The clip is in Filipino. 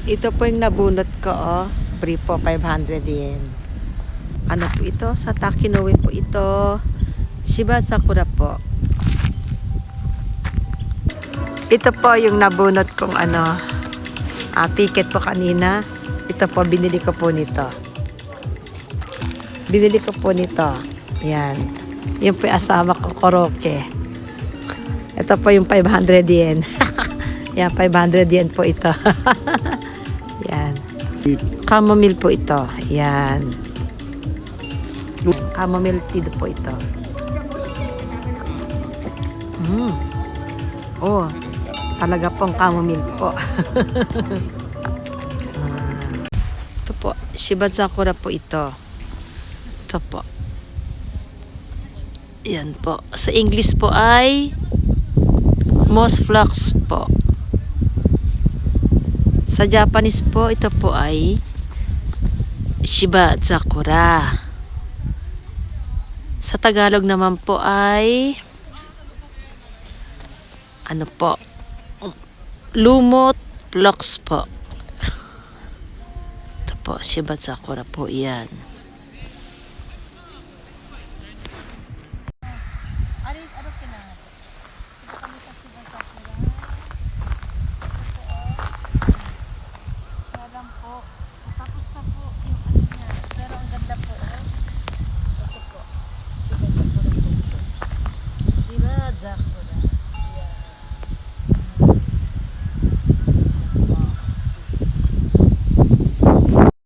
Ito po yung nabunot ko, oh. Free po, 500 yen. Ano po ito? Sa Takinoue po ito. Shiba Sakura po. Ito po yung nabunot kong ticket po kanina. Ito po, binili ko po nito. Binili ko po nito. Yan. Yung po yung asawa ko, koroke. Ito po yung 500 yen. Yan, 500 yen po ito. Yan. Chamomile po ito. Yan. Chamomile tea po ito. Oh, talaga pong chamomile po. Ito po, Shiba Sakura po ito. Ito po. Yan po. Sa English po ay moss flux po. Sa Japanese po, ito po ay Shiba Sakura. Sa Tagalog naman po ay ano po? Lumot flux po. Ito po, Shiba Sakura po yan.